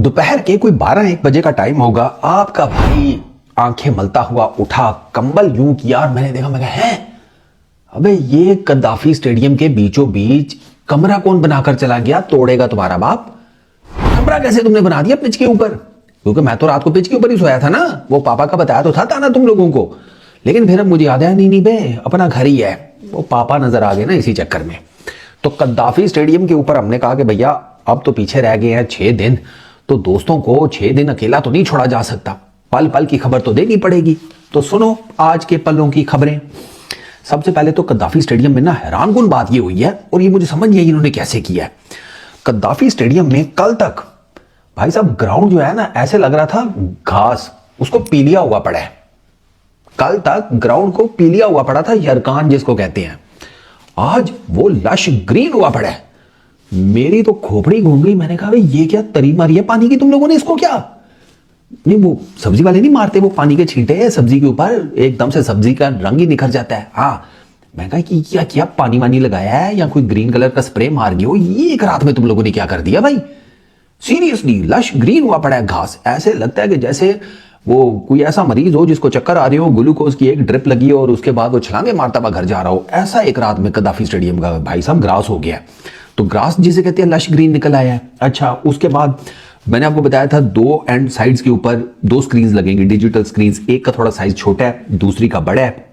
दोपहर के कोई 12-1 बजे का टाइम होगा। आपका भाई आंखें मलता हुआ उठा, कंबल यूं किया और मैंने देखा, मैं कहा है अबे ये कद्दाफी स्टेडियम के बीचों बीच कमरा कौन बनाकर चला गया? तोड़ेगा तुम्हारा बाप। कमरा कैसे तुमने बना दिया पिच के ऊपर? क्योंकि मैं तो रात को पिच के ऊपर ही सोया था ना, वो पापा का बताया तो था ना तुम लोगों को। लेकिन फिर अब मुझे याद आया, नहीं बे अपना घर ही है, वो पापा नजर आ गए ना इसी चक्कर में। तो कद्दाफी स्टेडियम के ऊपर हमने कहा कि भैया अब तो पीछे रह गए हैं 6 दिन, तो दोस्तों को 6 दिन अकेला तो नहीं छोड़ा जा सकता, पल पल की खबर तो देनी पड़ेगी। तो सुनो आज के पलों की खबरें। सबसे पहले तो कद्दाफी स्टेडियम में ना हैरानकुन बात ये हुई है, और ये मुझे समझ नहीं आई इन्होंने कैसे किया है। कद्दाफी स्टेडियम में कल तक भाई साहब ग्राउंड जो है ना, ऐसे लग रहा था घास उसको पीलिया हुआ पड़ा है। कल तक ग्राउंड को पीलिया हुआ पड़ा था, यरकान जिसको कहते हैं। आज वो लश ग्रीन हुआ पड़ा है। मेरी तो खोपड़ी घूम गई। मैंने कहा भाई ये क्या तरी मारी है पानी की तुम लोगों ने, इसको क्या? नहीं वो सब्जी वाले नहीं मारते वो पानी के छींटे हैं सब्जी के ऊपर, एकदम से सब्जी का रंग ही निखर जाता है। हाँ मैं कहा कि क्या क्या पानी वानी लगाया है या कोई ग्रीन कलर का स्प्रे मार गया हो, ये एक रात में तुम लोगों ने क्या कर दिया भाई? सीरियसली लश ग्रीन हुआ पड़ा है घास। ऐसे लगता है कि जैसे वो कोई ऐसा मरीज हो जिसको चक्कर आ रहे हो, ग्लूकोज की एक ड्रिप लगी हो और उसके बाद वो छलांगे मारता हुआ घर जा रहा हो। ऐसा एक रात में कद्दाफी स्टेडियम का भाई साहब ग्रास हो गया। तो ग्रास जिसे कहते हैं लश ग्रीन निकल आया है। अच्छा उसके बाद मैंने आपको बताया था 2 एंड साइड्स के ऊपर 2 स्क्रीन लगेंगी, डिजिटल स्क्रीन। एक का थोड़ा साइज छोटा है, दूसरी का बड़ा है।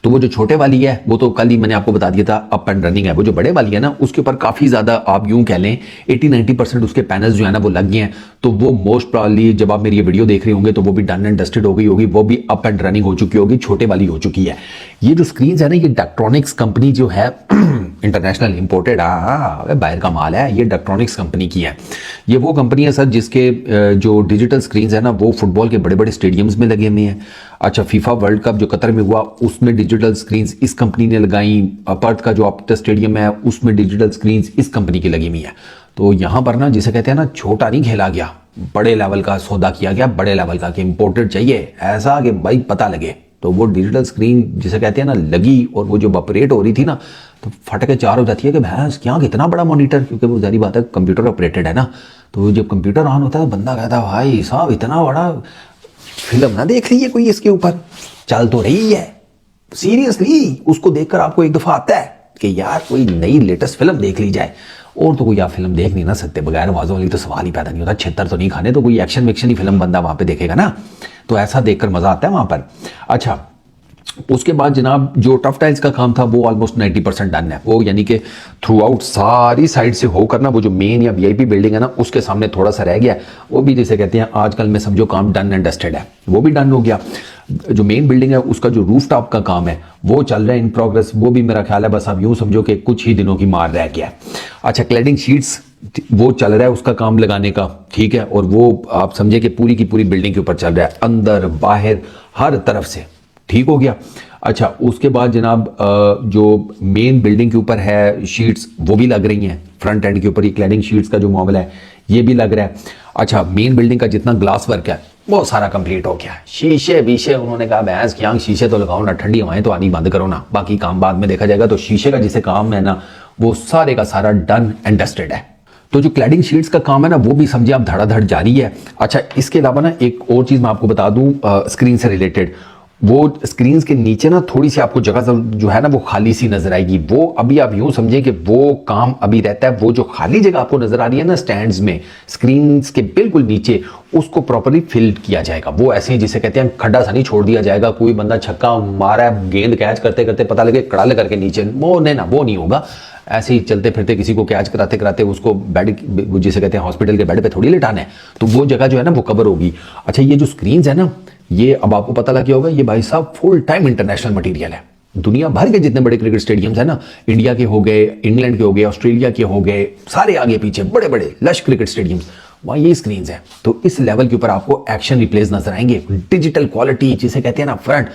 तो वो जो छोटे वाली है वो तो कल ही मैंने आपको बता दिया था अप एंड रनिंग है। वो जो बड़े वाली है ना उसके ऊपर काफी ज्यादा आप यूं कह लें 80-90% उसके पैनल्स जो है ना वो लग गए हैं। तो वो मोस्ट प्रोबेबली जब आप मेरी ये वीडियो देख रहे होंगे तो वो भी डन एंड डस्टेड हो गई होगी, वो भी अप एंड रनिंग हो चुकी होगी, छोटे वाली हो चुकी है। ये जो स्क्रीन है ना, ये डक्ट्रॉनिक्स कंपनी जो है इंटरनेशनल इंपोर्टेड बाहर का माल है, ये डक्ट्रॉनिक्स कंपनी की है। ये वो कंपनी है सर जिसके जो डिजिटल स्क्रीन है ना वो फुटबॉल के बड़े बड़े स्टेडियम्स में लगे हुए हैं। अच्छा फीफा वर्ल्ड कप जो कतर में हुआ उसमें डिजिटल स्क्रीन्स इस कंपनी ने लगाई। पर्थ का जो ऑप्टस स्टेडियम है उसमें डिजिटल स्क्रीन्स इस कंपनी की लगी हुई है। तो यहाँ पर ना जिसे कहते हैं ना छोटा नहीं खेला गया, बड़े लेवल का सौदा किया गया, बड़े लेवल का कि इंपोर्टेड चाहिए ऐसा कि भाई पता लगे। तो वो डिजिटल स्क्रीन जिसे कहते हैं ना लगी, और वो जो ऑपरेट हो रही थी ना तो फट के चार हो जाती है कि भैंस क्या कितना बड़ा मॉनिटर, क्योंकि वो जारी बात है कंप्यूटर ऑपरेटेड है ना। तो जब कंप्यूटर ऑन होता है तो बंदा कहता है भाई साहब इतना बड़ा फिल्म ना देख रही है कोई, इसके ऊपर चल तो रही है। सीरियसली उसको देखकर आपको एक दफा आता है कि यार कोई नई लेटेस्ट फिल्म देख ली जाए। और तो कोई आप फिल्म देख नहीं ना सकते बगैर आवाजों वाली, तो सवाल ही पैदा नहीं होता। छितर तो नहीं खाने, तो कोई एक्शन विक्शन ही फिल्म बंदा वहां पे देखेगा ना, तो ऐसा देखकर मजा आता है वहां पर। अच्छा उसके बाद जनाब जो टफ टाइल्स का काम था वो ऑलमोस्ट 90% डन है। वो यानी कि थ्रू आउट सारी साइड से होकर ना वो जो मेन या वीआईपी बिल्डिंग है ना उसके सामने थोड़ा सा रह गया, वो भी जिसे कहते हैं आजकल में समझो काम डन एंड डस्टेड है, वो भी डन हो गया। जो मेन बिल्डिंग है उसका जो रूफ टॉप का काम है वो चल रहा है इन प्रोग्रेस, वो भी मेरा ख्याल है बस आप यूं समझो कि कुछ ही दिनों की मार रह गया। अच्छा क्लैडिंग शीट्स वो चल रहा है उसका काम लगाने का, ठीक है, और वो आप समझे कि पूरी की पूरी बिल्डिंग के ऊपर चल रहा है, अंदर बाहर हर तरफ से ठीक हो गया। अच्छा उसके बाद जनाब जो मेन बिल्डिंग के ऊपर है शीट्स वो भी लग रही हैं, फ्रंट एंड के ऊपर ये क्लैडिंग शीट्स का जो मामला है ये भी लग रहा है। अच्छा मेन बिल्डिंग का जितना ग्लास वर्क है वो सारा कंप्लीट हो गया। शीशे बीशे उन्होंने कहा भैंस की आंख शीशे तो लगाओ ना, ठंडी हवाएं तो आनी बंद करो ना, बाकी काम बाद में देखा जाएगा। तो शीशे का जिसे काम है ना वो सारे का सारा डन एंड डस्टेड है। तो जो क्लैडिंग शीट्स का काम है ना वो भी समझिए आप धड़ाधड़ जारी है। अच्छा इसके अलावा ना एक और चीज मैं आपको बता दूं स्क्रीन से रिलेटेड, वो स्क्रीन के नीचे ना थोड़ी सी आपको जगह जो है ना वो खाली सी नजर आएगी। वो अभी आप यूं समझिए कि वो काम अभी रहता है। वो जो खाली जगह आपको नजर आ रही है ना स्टैंड्स में स्क्रीन के बिल्कुल नीचे, उसको प्रॉपरली फिल किया जाएगा। वो ऐसे ही जिसे कहते हैं खड्डा सा नहीं छोड़ दिया जाएगा, कोई बंदा छक्का मारा है गेंद कैच करते करते पता लगे कड़ाल करके नीचे, वो नहीं ना, वो नहीं होगा। ऐसे ही चलते फिरते किसी को कैच कराते कराते उसको बेड जिसे कहते हैं हॉस्पिटल के बेड पे थोड़ी लेटाना है, तो वो जगह जो है ना वो कवर होगी। अच्छा ये जो स्क्रीन है ना ये अब आपको पता लग गया होगा, ये भाई साहब फुल टाइम इंटरनेशनल मटेरियल है। दुनिया भर के जितने बड़े क्रिकेट स्टेडियम्स है ना, इंडिया के हो गए, इंग्लैंड के हो गए, ऑस्ट्रेलिया के हो गए, सारे आगे पीछे बड़े बड़े लश क्रिकेट स्टेडियम्स वहां ये स्क्रीन है। तो इस लेवल के ऊपर आपको एक्शन रिप्लेस नजर आएंगे, डिजिटल क्वालिटी जिसे कहते हैं ना फ्रंट।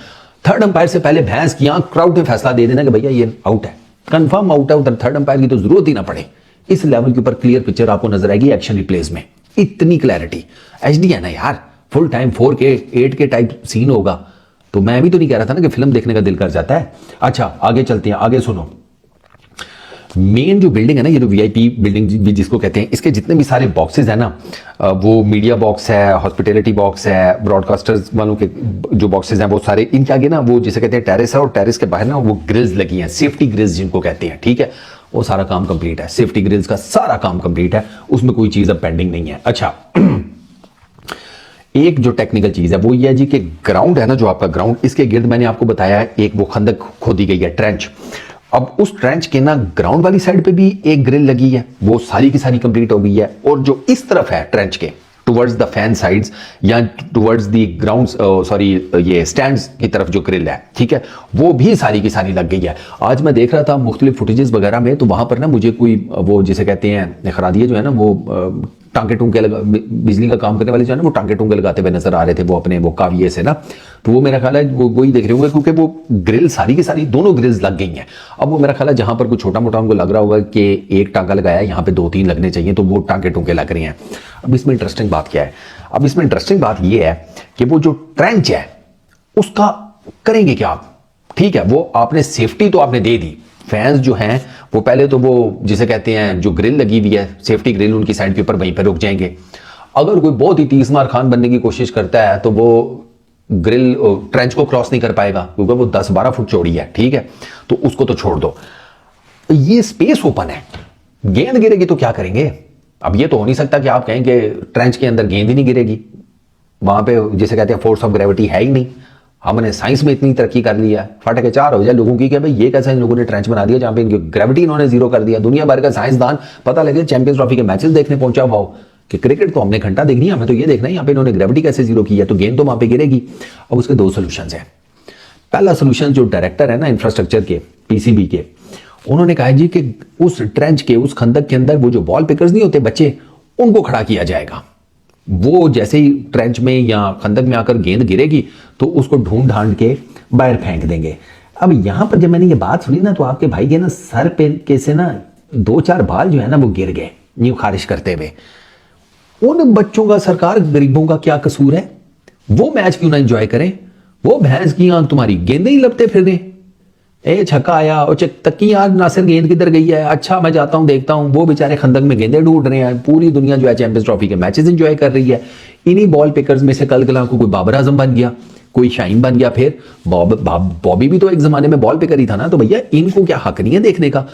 थर्ड अंपायर से पहले भैंस की आंख क्राउड में फैसला दे देना कि भैया ये आउट है, कंफर्म आउट है, उधर थर्ड अंपायर की तो जरूरत ही ना पड़े। इस लेवल के ऊपर क्लियर पिक्चर आपको नजर आएगी एक्शन रिप्लेस में, इतनी क्लैरिटी। एचडी है ना यार, full time 4K 8K type scene होगा। तो मैं भी तो नहीं कह रहा था ना कि फिल्म देखने का दिल कर जाता है। अच्छा आगे चलते हैं, आगे सुनो। मेन जो बिल्डिंग है ना, ये जो वीआईपी बिल्डिंग भी जिसको कहते हैं, इसके जितने भी सारे बॉक्सेज है ना, वो मीडिया बॉक्स है, हॉस्पिटैलिटी बॉक्स है, ब्रॉडकास्टर्स वालों के जो बॉक्सेज हैं वो सारे, इनके आगे ना वो जिसे कहते हैं टेरेस है, और टेरेस के बाहर ना वो ग्रिल्स लगी हैं, सेफ्टी ग्रिल्स जिनको कहते हैं, ठीक है। वो सारा काम कंप्लीट है, सेफ्टी ग्रिल्स का सारा काम कंप्लीट है, उसमें कोई चीज अब पेंडिंग नहीं है। अच्छा, एक जो टेक्निकल चीज है वो ये है जी कि ग्राउंड है ना, जो आपका ग्राउंड, इसके गिर्द मैंने आपको बताया है एक वो खंदक खोदी गई है, ट्रेंच। अब उस ट्रेंच के ना ग्राउंड वाली साइड पे भी एक ग्रिल लगी है, वो सारी की सारी कंप्लीट हो गई है। और जो इस तरफ है ट्रेंच के टुवर्ड्स द फैन साइड्स या टुवर्ड्स द ग्राउंड, सॉरी ये स्टैंड्स की तरफ जो ग्रिल है, ठीक है, वो भी सारी की सारी लग गई है। आज मैं देख रहा था मुख्तलिफ फुटेजेस वगैरह में, तो वहां पर ना मुझे कोई वो जिसे कहते हैं खरादिए जो है ना, वो टांके टूंके लगा, बिजली का काम करने वाले जो है ना, वो टांके टूंके लगाते हुए नजर आ रहे थे, वो अपने वो काविये से ना। तो वो मेरा ख्याल है वो वही देख रहे होंगे, क्योंकि वो ग्रिल सारी की सारी दोनों ग्रिल्स लग गई हैं। अब वो मेरा ख्याल है जहां पर कुछ छोटा मोटा उनको लग रहा होगा कि एक टांका लगाया है, यहाँ पे 2-3 लगने चाहिए, तो वो टांके टूंके लग रहे हैं। अब इसमें इंटरेस्टिंग बात क्या है? अब इसमें इंटरेस्टिंग बात ये है कि वो जो ट्रेंच है उसका करेंगे क्या आप? ठीक है, वो आपने सेफ्टी तो आपने दे दी, फैंस जो हैं वो पहले तो वो जिसे कहते हैं जो ग्रिल लगी हुई है, सेफ्टी ग्रिल, उनकी साइड के ऊपर वहीं पर रुक जाएंगे। अगर कोई बहुत ही तीसमार खान बनने की कोशिश करता है तो वो ग्रिल ट्रेंच को क्रॉस नहीं कर पाएगा, क्योंकि वो 10-12 फुट चौड़ी है, ठीक है, तो उसको तो छोड़ दो। ये स्पेस ओपन है, गेंद गिरेगी तो क्या करेंगे? अब ये तो हो नहीं सकता कि आप कहें कि ट्रेंच के अंदर गेंद ही नहीं गिरेगी, वहां पे जिसे कहते हैं फोर्स ऑफ ग्रेविटी है ही नहीं। हमने साइंस में इतनी तरक्की कर ली है, फटे के चार हो जाए लोगों की कि भाई ये कैसा इन लोगों ने ट्रेंच बना दिया जहां पे इनकी ग्रेविटी इन्होंने जीरो कर दिया। दुनिया भर का साइंसदान पता लगे चैंपियंस ट्रॉफी के मैचेस देखने पहुंचा हुआ हो कि क्रिकेट तो हमने घंटा देखनी है, हमें तो ये देखना है यहाँ पे इन्होंने ग्रेविटी कैसे जीरो की है, तो गेंद तो वहां पे गिरेगी। अब उसके 2 सोल्यूशन है। पहला सोल्यूशन, जो डायरेक्टर है ना इंफ्रास्ट्रक्चर के, पीसीबी के, उन्होंने कहा जी कि उस ट्रेंच के, उस खंदक के अंदर वो जो बॉल पिकर्स नहीं होते बच्चे, उनको खड़ा किया जाएगा। वो जैसे ही ट्रेंच में या खंदक में आकर गेंद गिरेगी तो उसको ढूंढ ढांड के बाहर फेंक देंगे। अब यहां पर जब मैंने ये बात सुनी ना, तो आपके भाई के ना सर पे के से ना 2-4 बाल जो है ना वो गिर गए यूं खारिश करते हुए। उन बच्चों का, सरकार गरीबों का क्या कसूर है? वो मैच क्यों ना एंजॉय करें? वो भैंस की आंख तुम्हारी, गेंदे ही लपते फिर रहे। ए छक्का आया और तक्की, आज नासिर गेंद किधर गई है? अच्छा मैं जाता हूं देखता हूं, वो बेचारे खंदक में गेंदे ढूंढ रहे हैं। पूरी दुनिया जो है चैंपियंस ट्रॉफी के मैचेस एंजॉय कर रही है। इन्हीं बॉल पिकर्स में से कल कला को कोई बाबर आजम बन गया, कोई शाहीन बन गया, फिर बॉबी भी तो एक जमाने में बॉल पिकर ही था ना। तो भैया इनको क्या हक नहीं है देखने का?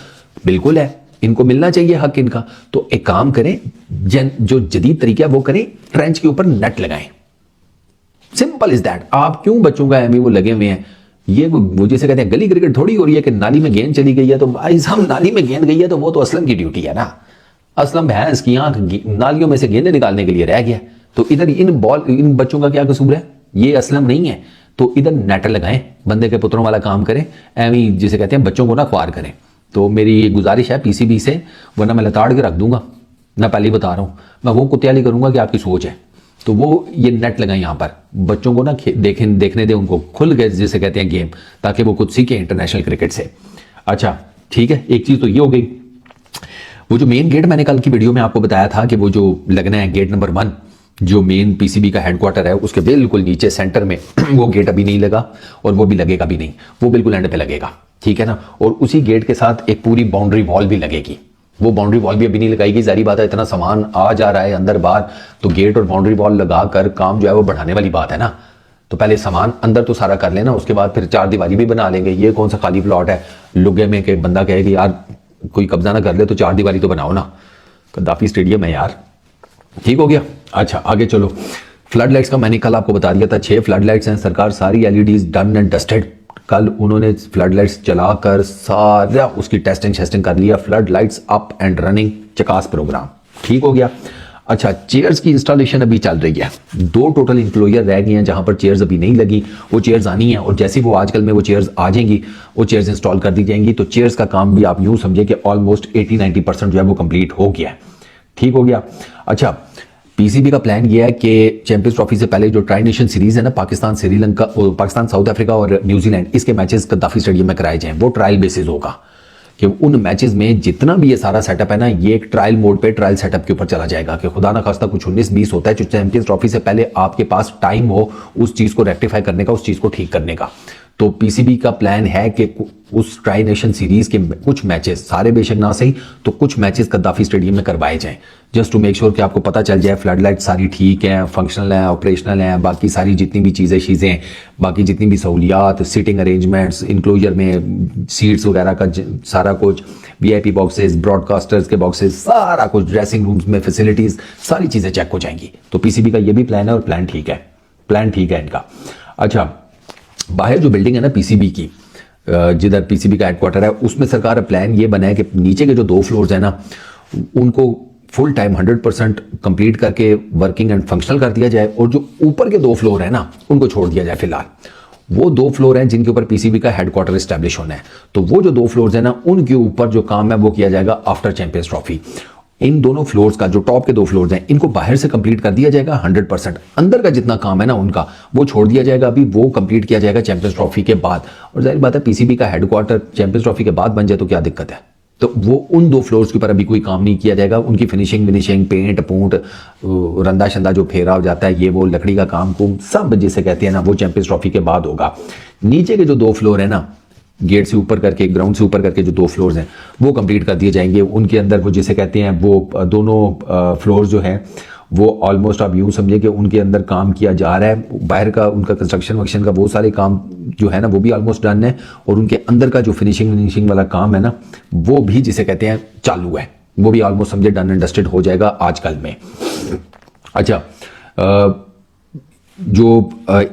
बिल्कुल है, इनको मिलना चाहिए हक इनका। तो एक काम करें, जो जदीद तरीका है वो करें, ट्रेंच के ऊपर नेट लगाएं। Simple is that. आप क्यों बच्चों का एमी वो लगे हुए हैं? ये वो जैसे कहते हैं गली क्रिकेट थोड़ी हो रही है कि नाली में गेंद चली गई है तो भाई साहब नाली में गेंद गई है तो वो तो असलम की ड्यूटी है ना। असलम भैंस की आंख नालियों में से गेंदें निकालने के लिए रह गया, तो इधर इन बच्चों का क्या कसूर है? ये असलम नहीं है, तो इधर नेट लगाएं, बंदे के पुत्रों वाला काम करें, एवी जिसे कहते हैं बच्चों को ना ख्वार करें। तो मेरी गुजारिश है पीसीबी से, वरना मैं लताड़ के रख दूंगा, मैं पहले बता रहा हूं, मैं वो कुत्याली करूंगा कि आपकी सोच है। तो वो ये नेट लगाएं यहाँ पर, बच्चों को ना देखने दे उनको खुल गए जिसे कहते हैं गेम, ताकि वो कुछ सीखे इंटरनेशनल क्रिकेट से। अच्छा ठीक है, एक चीज तो ये हो गई। वो जो मेन गेट मैंने कल की वीडियो में आपको बताया था कि वो जो लगना है गेट नंबर 1, जो मेन पीसीबी का हेडक्वार्टर है उसके बिल्कुल नीचे सेंटर में वो गेट अभी नहीं लगा, और वो भी लगेगा भी नहीं, वो बिल्कुल एंड पे लगेगा, ठीक है ना। और उसी गेट के साथ एक पूरी बाउंड्री वॉल भी लगेगी। वो बाउंड्री वॉल भी अभी नहीं लगाएगी, जारी बात है, इतना सामान आ जा रहा है अंदर बाहर, तो गेट और बाउंड्री वॉल लगाकर काम जो है वो बढ़ाने वाली बात है ना। तो पहले सामान अंदर तो सारा कर लेना, उसके बाद फिर 4 दीवारी भी बना लेंगे। ये कौन सा खाली प्लॉट है लुगे में कि बंदा कहे कि यार कोई कब्जा ना कर ले, तो 4 दीवारी तो बनाओ ना। गद्दाफी स्टेडियम है यार, ठीक हो गया। अच्छा आगे चलो, फ्लड लाइट्स का मैंने कल आपको बता दिया था, 6 फ्लड लाइट्स हैं, सरकार सारी एलईडीज डन एंड डस्टेड। कल उन्होंने फ्लड लाइट्स चलाकर सारा उसकी टेस्टिंग कर लिया, flood lights up and running, चकास प्रोग्राम, ठीक हो गया। अच्छा चेयर्स की इंस्टॉलेशन अभी चल रही है, 2 टोटल इंप्लॉयर रह गए हैं जहां पर चेयर्स अभी नहीं लगी, वो चेयर्स आनी है, और जैसे वो आजकल में वो चेयर्स आ जाएंगी वो चेयर्स इंस्टॉल कर दी जाएंगी। तो चेयर्स का काम भी आप यूं समझे कि ऑलमोस्ट 80-90% जो है वो कंप्लीट हो गया है, ठीक हो गया। अच्छा पीसीबी का प्लान ये है कि चैंपियंस ट्रॉफी से पहले जो ट्राई नेशन सीरीज है ना, पाकिस्तान श्रीलंका, पाकिस्तान साउथ अफ्रीका और न्यूजीलैंड, इसके मैचेस गद्दाफी स्टेडियम में कराए जाएं। वो ट्रायल बेसिस होगा कि उन मैचेस में जितना भी ये सारा सेटअप है ना, ये एक ट्रायल मोड पे, ट्रायल सेटअप के ऊपर चला जाएगा कि खुदा ना खास्ता कुछ 19-20 होता है जो चैंपियंस ट्रॉफी से पहले आपके पास टाइम हो उस चीज को रेक्टिफाई करने का, उस चीज को ठीक करने का। तो पीसीबी का प्लान है कि उस ट्राई नेशन सीरीज के कुछ मैचेस, सारे बेशक ना सही तो कुछ मैचेस कद्दाफी स्टेडियम में करवाए जाएं, जस्ट टू मेक श्योर कि आपको पता चल जाए फ्लड लाइट सारी ठीक है, फंक्शनल है, ऑपरेशनल है, बाकी सारी जितनी भी चीज़ें बाकी जितनी भी सहूलियात, सीटिंग अरेंजमेंट्स, इंक्लोजर में सीट्स वगैरह का सारा कुछ, वीआईपी बॉक्सेस, ब्रॉडकास्टर्स के बॉक्सेस, सारा कुछ, ड्रेसिंग रूम्स में फैसिलिटीज, सारी चीज़ें चेक हो जाएंगी। तो पीसीबी का ये भी प्लान है और प्लान ठीक है इनका। अच्छा, बाहर जो बिल्डिंग है ना पीसीबी की, जिधर पीसीबी का हेडक्वार्टर है, उसमें सरकार का प्लान ये बना है कि नीचे के जो 2 फ्लोर्स है ना उनको फुल टाइम 100% कंप्लीट करके वर्किंग एंड फंक्शनल कर दिया जाए, और जो ऊपर के 2 फ्लोर है ना उनको छोड़ दिया जाए फिलहाल। वो 2 फ्लोर हैं जिनके ऊपर पीसीबी का हेडक्वार्टर स्टैब्लिश होना है, तो वो जो 2 फ्लोर्स है ना उनके ऊपर जो काम है वो किया जाएगा आफ्टर चैंपियंस ट्रॉफी। इन दोनों फ्लोर्स का, जो टॉप के 2 फ्लोर्स हैं, इनको बाहर से कंप्लीट कर दिया जाएगा 100%। अंदर का जितना काम है ना उनका वो छोड़ दिया जाएगा, अभी वो कंप्लीट किया जाएगा चैंपियंस ट्रॉफी के बाद। और जाहिर बात है पीसीबी का हेडक्वार्टर चैंपियंस ट्रॉफी के बाद बन जाए तो क्या दिक्कत है। तो वो उन 2 फ्लोर्स के ऊपर अभी कोई काम नहीं किया जाएगा, उनकी फिनिशिंग, पेंट पूंट, रंदा शंदा जो फेरा हो जाता है, ये वो लकड़ी का काम कुम सब जिसे कहते हैं ना, वो चैंपियंस ट्रॉफी के बाद होगा। नीचे के जो 2 फ्लोर है ना, गेट से ऊपर करके, ग्राउंड से ऊपर करके जो 2 फ्लोर्स हैं वो कंप्लीट कर दिए जाएंगे। उनके अंदर वो जिसे कहते हैं, वो दोनों फ्लोर्स जो हैं वो ऑलमोस्ट आप यूँ समझिए कि उनके अंदर काम किया जा रहा है। बाहर का उनका कंस्ट्रक्शन वक्शन का वो सारे काम जो है ना वो भी ऑलमोस्ट डन है, और उनके अंदर का जो फिनिशिंग वाला काम है ना वो भी जिसे कहते हैं चालू है, वो भी ऑलमोस्ट समझे डन एंड डस्टेड हो जाएगा आजकल में। अच्छा,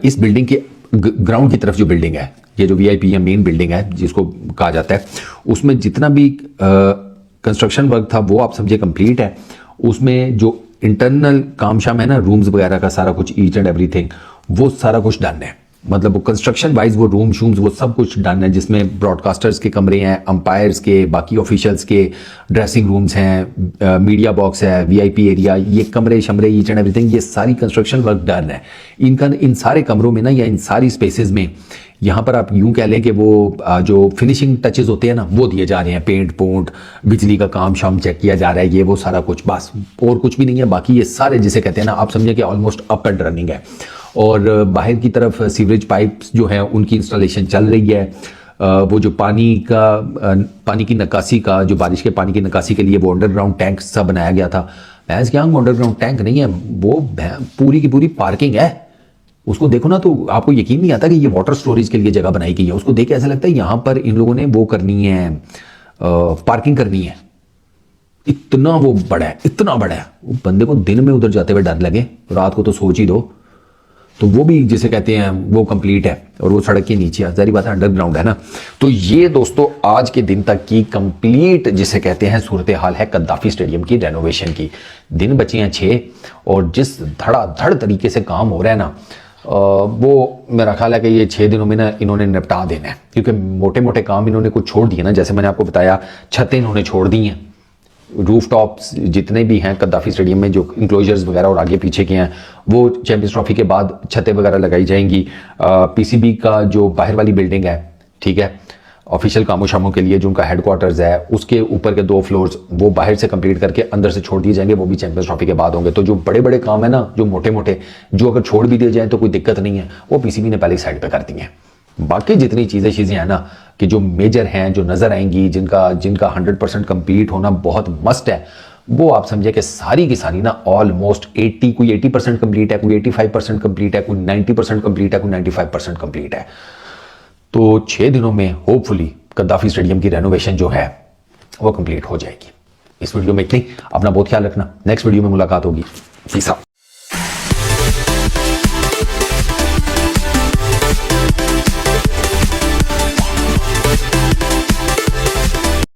इस बिल्डिंग के ग्राउंड की तरफ जो बिल्डिंग है, ये जो वीआईपी या मेन बिल्डिंग है जिसको कहा जाता है, उसमें जितना भी कंस्ट्रक्शन वर्क था वो आप समझिए कंप्लीट है। उसमें जो इंटरनल काम शाम है ना, रूम्स वगैरह का सारा कुछ, ईच एंड एवरीथिंग, वो सारा कुछ डन है। मतलब वो कंस्ट्रक्शन वाइज वो रूम शूम्स वो सब कुछ डन है, जिसमें ब्रॉडकास्टर्स के कमरे हैं, अंपायर्स के, बाकी ऑफिशियल्स के ड्रेसिंग रूम्स हैं, मीडिया बॉक्स है, वीआईपी एरिया, ये कमरे शमरे ईच एंड एवरीथिंग, ये सारी कंस्ट्रक्शन वर्क डन है। इन सारे कमरों में ना, या इन सारी स्पेसेस में, यहाँ पर आप यूं कह लें कि वो जो फिनिशिंग टचेस होते हैं ना वो दिए जा रहे हैं, पेंट पोंट, बिजली का काम शाम चेक किया जा रहा है, ये वो सारा कुछ, बस और कुछ भी नहीं है। बाकी ये सारे जिसे कहते हैं ना, आप समझिए कि ऑलमोस्ट अप एंड रनिंग है। और बाहर की तरफ सीवरेज पाइप्स जो हैं उनकी इंस्टॉलेशन चल रही है। वो जो पानी की निकासी का, जो बारिश के पानी की निकासी के लिए वो अंडरग्राउंड टैंक सा बनाया गया था, भैंस क्या अंडरग्राउंड टैंक नहीं है, वो पूरी की पूरी पार्किंग है। उसको देखो ना तो आपको यकीन नहीं आता कि ये वाटर स्टोरेज के लिए जगह बनाई गई है। उसको देख के ऐसा लगता है यहाँ पर इन लोगों ने वो करनी है, पार्किंग करनी है। इतना वो बड़ा है, इतना बड़ा है, वो बंदे को दिन में उधर जाते हुए डर लगे, रात को तो सोच ही दो। तो वो भी जिसे कहते हैं वो कंप्लीट है, और वो सड़क के नीचे है, जारी बात है अंडरग्राउंड है ना। तो ये दोस्तों आज के दिन तक की कंप्लीट जिसे कहते हैं सूरत हाल है कद्दाफी स्टेडियम की रेनोवेशन की। दिन बचे हैं 6, और जिस धड़ाधड़ तरीके से काम हो रहा है ना, वो मेरा ख्याल है कि ये 6 दिनों में ना इन्होंने निपटा देना है, क्योंकि मोटे मोटे काम इन्होंने कुछ छोड़ दिए ना। जैसे मैंने आपको बताया, छतें इन्होंने छोड़ दी हैं, रूफ टॉप्स जितने भी हैं कद्दाफी स्टेडियम में, जो इंक्लोजर्स वगैरह और आगे पीछे के हैं, वो चैंपियंस ट्रॉफी के बाद छतें वगैरह लगाई जाएंगी। पीसीबी का जो बाहर वाली बिल्डिंग है, ठीक है, ऑफिशियल कामों शामों के लिए जो उनका हेडक्वार्टर्स है, उसके ऊपर के 2 फ्लोर्स वो बाहर से कंप्लीट करके अंदर से छोड़ दिए जाएंगे, वो भी चैंपियंस ट्रॉफी के बाद होंगे। तो जो बड़े बड़े काम है ना, जो मोटे मोटे, जो अगर छोड़ भी दिए जाए तो कोई दिक्कत नहीं है, वो पीसीबी ने पहले साइड पे कर दी हैं। बाकी जितनी चीज़ें हैं ना कि जो मेजर हैं, जो नज़र आएंगी, जिनका 100% कंप्लीट होना बहुत मस्ट है, वो आप समझे कि सारी की सारी ना ऑलमोस्ट 80% कंप्लीट है, कोई 85% कंप्लीट है, कोई 90% कंप्लीट है, कोई 95% कंप्लीट है। तो 6 दिनों में होपफुली कद्दाफी स्टेडियम की रेनोवेशन जो है वो कंप्लीट हो जाएगी। इस वीडियो में इतनी, अपना बहुत ख्याल रखना, नेक्स्ट वीडियो में मुलाकात होगी। Peace out.